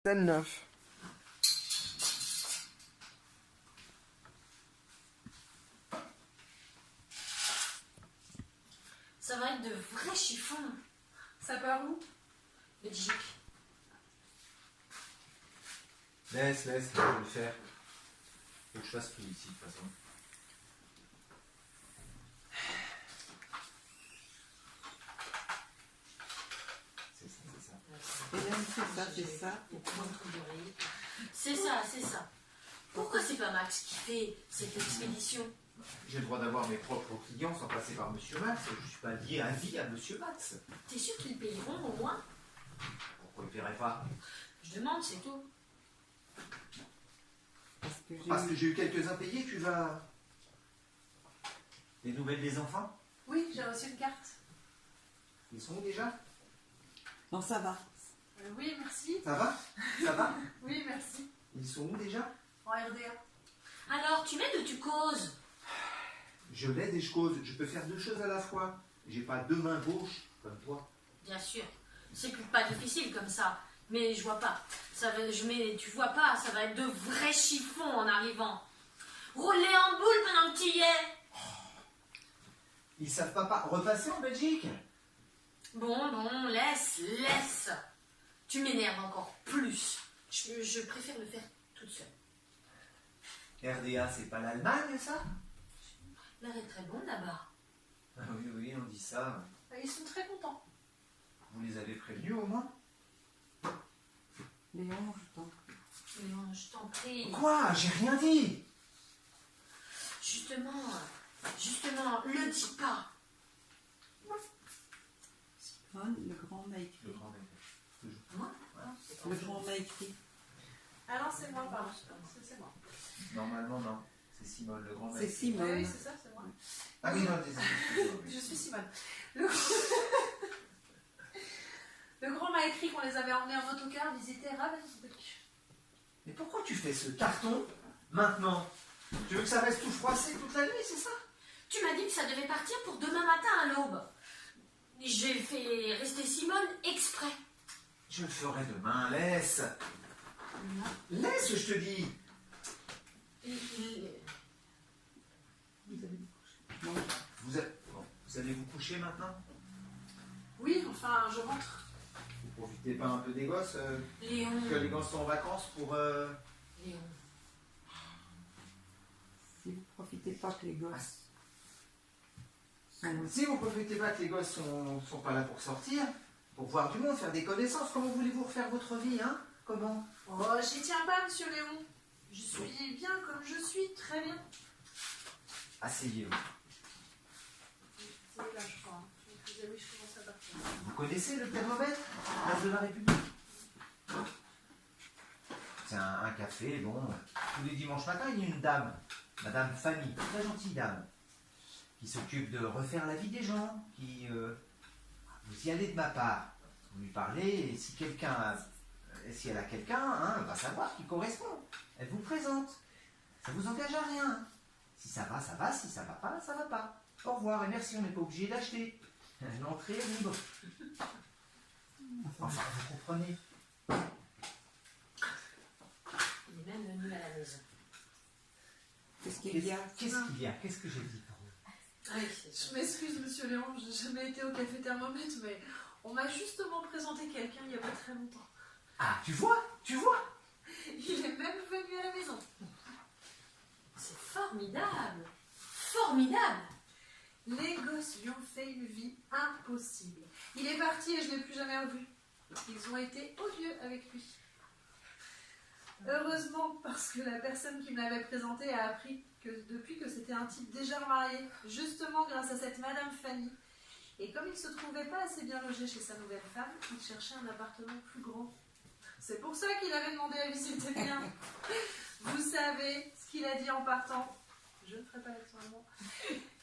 Scène 9. Ça va être de vrais chiffons. Ça part où? Belgique. Laisse, je vais le faire. Faut que je fasse tout ici, de toute façon. C'est ça. Hélène, c'est ça. C'est ça. Pourquoi c'est pas Max qui fait cette expédition? J'ai le droit d'avoir mes propres clients sans passer par Monsieur Max. Je ne suis pas lié à vie à Monsieur Max. T'es sûr qu'ils payeront au moins? Pourquoi ils ne paieraient pas? Je demande, c'est tout. Parce que j'ai eu quelques impayés, tu vas... Des nouvelles des enfants? Oui, j'ai reçu une carte. Ils sont où déjà? Non, ça va. Oui, merci. Ça va? Ça va? Oui, merci. Ils sont où déjà? En RDA. Alors, tu m'aides ou tu causes? Je l'aide et je cause. Je peux faire deux choses à la fois. J'ai pas deux mains gauches comme toi. Bien sûr. C'est pas difficile comme ça. Mais je vois pas. Tu vois pas, ça va être de vrais chiffons en arrivant. Rouler en boule pendant que tu y es. Ils savent pas repasser en Belgique? Bon, laisse. Tu m'énerves encore plus. Je préfère le faire toute seule. RDA, c'est pas l'Allemagne, ça? L'air est très bon là-bas. Ah oui, on dit ça. Ils sont très contents. Vous les avez prévenus au moins? Léon, je t'en prie. Je t'en prie. Quoi? J'ai rien dit! Justement, le dis pas. Simone, le grand m'a écrit. Le grand mec. Moi Le grand m'a écrit. Ah non, c'est moi, pardon. C'est moi. Normalement, non. C'est Simone, le grand mec. C'est Simone. Oui, c'est ça, c'est moi. Ah oui, non, désolé. Je suis Simone. Le grand m'a écrit qu'on les avait emmenés en autocar visiter Ravensbrück. Mais pourquoi tu fais ce carton maintenant? Tu veux que ça reste tout froissé toute la nuit, c'est ça? Tu m'as dit que ça devait partir pour demain matin à l'aube. J'ai fait rester Simone exprès. Je le ferai demain, laisse. Laisse, je te dis. Vous allez vous coucher maintenant? Oui, enfin, je rentre. Vous profitez pas un peu des gosses Léon. que les gosses sont en vacances pour... Léon. Si vous profitez pas que les gosses Si vous profitez pas que les gosses sont pas là pour sortir, pour voir du monde, faire des connaissances, comment voulez-vous refaire votre vie, hein? Comment? Oh, j'y tiens pas, monsieur Léon. Je suis bien comme je suis, très bien. Asseyez-vous. C'est là, je crois. Oui, je commence à partir. Vous connaissez le thermomètre, place de la République? C'est un café, bon. Tous les dimanches matins, il y a une dame, Madame Fanny, très gentille dame, qui s'occupe de refaire la vie des gens, qui... vous y allez de ma part. Vous lui parlez, et si elle a quelqu'un, hein, elle va savoir qui correspond. Elle vous présente. Ça vous engage à rien. Si ça va, ça va. Si ça va pas, ça va pas. Au revoir et merci, on n'est pas obligé d'acheter. L'entrée est libre. Enfin, vous comprenez. Il est même venu à la maison. Qu'est-ce qu'il y a? Qu'est-ce qu'il y a? Qu'est-ce que j'ai dit pour vous? Oui, c'est ça. Je m'excuse, monsieur Léon, j'ai jamais été au café thermomètre, mais on m'a justement présenté quelqu'un il y a pas très longtemps. Ah, tu vois? Il est même venu à la maison. C'est formidable. Les gosses lui ont fait une vie impossible. Il est parti et je ne l'ai plus jamais revu. Ils ont été odieux avec lui. Heureusement, parce que la personne qui me l'avait présenté a appris que depuis que c'était un type déjà marié, justement grâce à cette Madame Fanny. Et comme il ne se trouvait pas assez bien logé chez sa nouvelle femme, il cherchait un appartement plus grand. C'est pour ça qu'il avait demandé à visiter le mien. Vous savez ce qu'il a dit en partant. Je ne ferai pas l'accent allemand.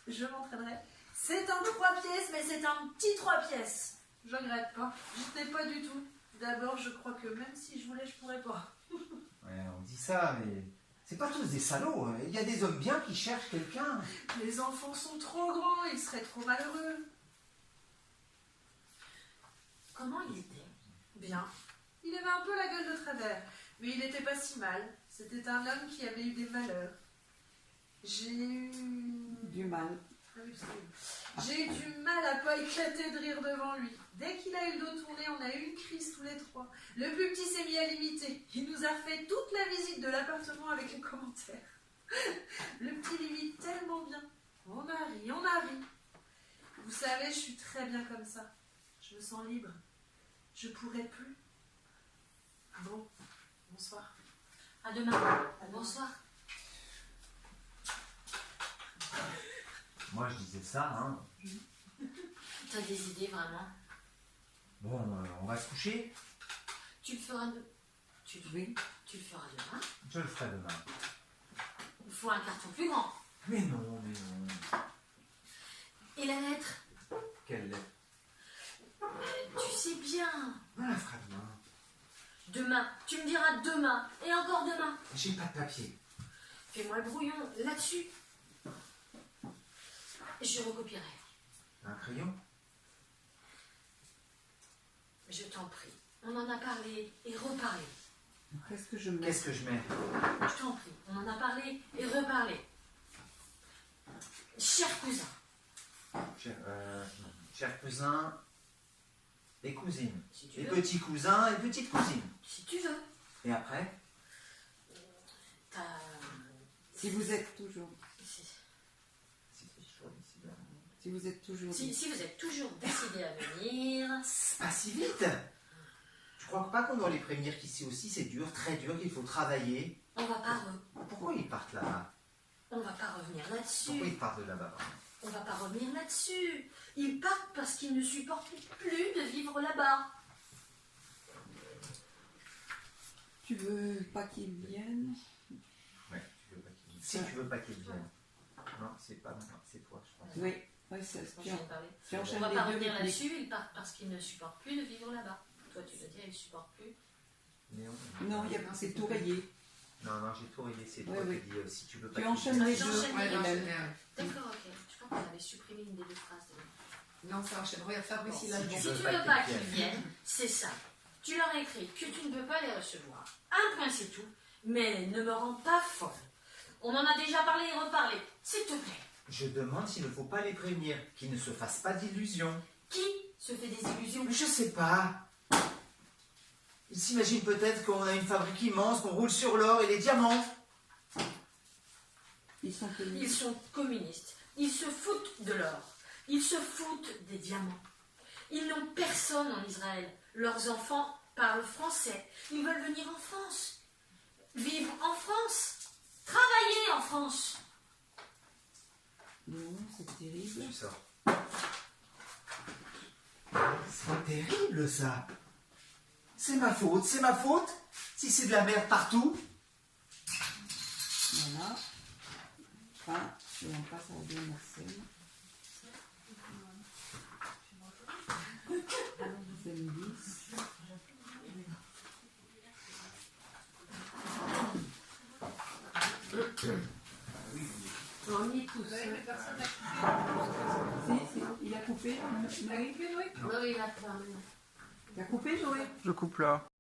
Je m'entraînerai. C'est un 3 pièces, mais c'est un petit 3 pièces. Je regrette pas. Je tenais pas du tout. D'abord, je crois que même si je voulais, je pourrais pas. Ouais, on dit ça, mais c'est pas tous des salauds. Il y a des hommes bien qui cherchent quelqu'un. Les enfants sont trop grands, ils seraient trop malheureux. Comment il était? Bien. Il avait un peu la gueule de travers, mais il n'était pas si mal. C'était un homme qui avait eu des malheurs. J'ai eu... Du mal. Ah oui, j'ai eu du mal à pas éclater de rire devant lui. Dès qu'il a eu le dos tourné, on a eu une crise tous les trois. Le plus petit s'est mis à l'imiter. Il nous a fait toute la visite de l'appartement avec les commentaires. Le petit l'imite tellement bien. On a ri, on a ri. Vous savez, je suis très bien comme ça. Je me sens libre. Je pourrais plus. Bon, bonsoir. À demain. Bonsoir. Moi, je disais ça, hein. T'as des idées, vraiment? Bon, on va se coucher. Tu le feras Oui. Tu le feras demain. Je le ferai demain. Il faut un carton plus grand. Mais non, mais non. Et la lettre? Quelle lettre? Tu sais bien. On la fera demain. Demain. Tu me diras demain. Et encore demain. J'ai pas de papier. Fais-moi le brouillon là-dessus. Je recopierai. Un crayon? Je t'en prie. On en a parlé et reparlé. Qu'est-ce que je mets? Qu'est-ce que je mets? Je t'en prie. On en a parlé et reparlé. Cher cousin. Cher cousin et cousine. Si tu Et veux. petit cousin et petite cousine. Si tu veux. Et après? T'as... Si vous êtes toujours... Si, Si vous êtes toujours... si vous êtes toujours décidé à venir... Pas si vite! Je crois pas qu'on doit les prévenir qu'ici aussi c'est dur, très dur, qu'il faut travailler. On va pas Pourquoi ils partent là-bas? on va pas revenir Pourquoi là-dessus. ils partent de là-bas? On va pas revenir là-dessus. Ils partent parce qu'ils ne supportent plus de vivre là-bas. Tu veux pas qu'ils viennent? Ouais, tu veux pas qu'ils viennent. Si tu veux pas qu'ils viennent. Non, c'est pas moi, c'est toi, je pense. Oui. Oui, ça, Moi, tu, j'en ai parlé. tu On enchaînes va les pas deux revenir techniques. là-dessus. Ils partent parce qu'ils ne supportent plus de vivre là-bas. Toi, tu veux dire, ils ne supportent plus. Non, c'est tout rayé. Non, j'ai tout rayé, c'est toi Oui, qui dis si tu veux pas Tu qu'ils enchaînes viennent. les J'enchaîne deux. les deux. Hélène. D'accord, ok. Je crois qu'on avait supprimé une des deux phrases. Non, ça enchaîne. Regarde, Fabrice, il a Si le tu bon. Si tu veux veux pas pas qu'ils qu'ils viennent, c'est ça. Tu leur écris que tu ne peux pas les recevoir. Un point, c'est tout. Mais ne me rends pas folle. On en a déjà parlé et reparlé. S'il te plaît. Je demande s'il ne faut pas les prévenir, qu'ils ne se fassent pas d'illusions. Qui se fait des illusions? Mais je sais pas. Ils s'imaginent peut-être qu'on a une fabrique immense, qu'on roule sur l'or et les diamants. Ils sont connus. Ils sont communistes. Ils se foutent de l'or. Ils se foutent des diamants. Ils n'ont personne en Israël. Leurs enfants parlent français. Ils veulent venir en France. Vivre en France. Travailler en France. Non, c'est terrible. Tu sors. C'est terrible ça. C'est ma faute, Si c'est de la merde partout. Voilà. Enfin, et on passe à la dernière scène. Scène 10. On y est tous. Si, il a coupé. Marie, Oui, il a pas. t'as coupé, Joël? Je coupe là.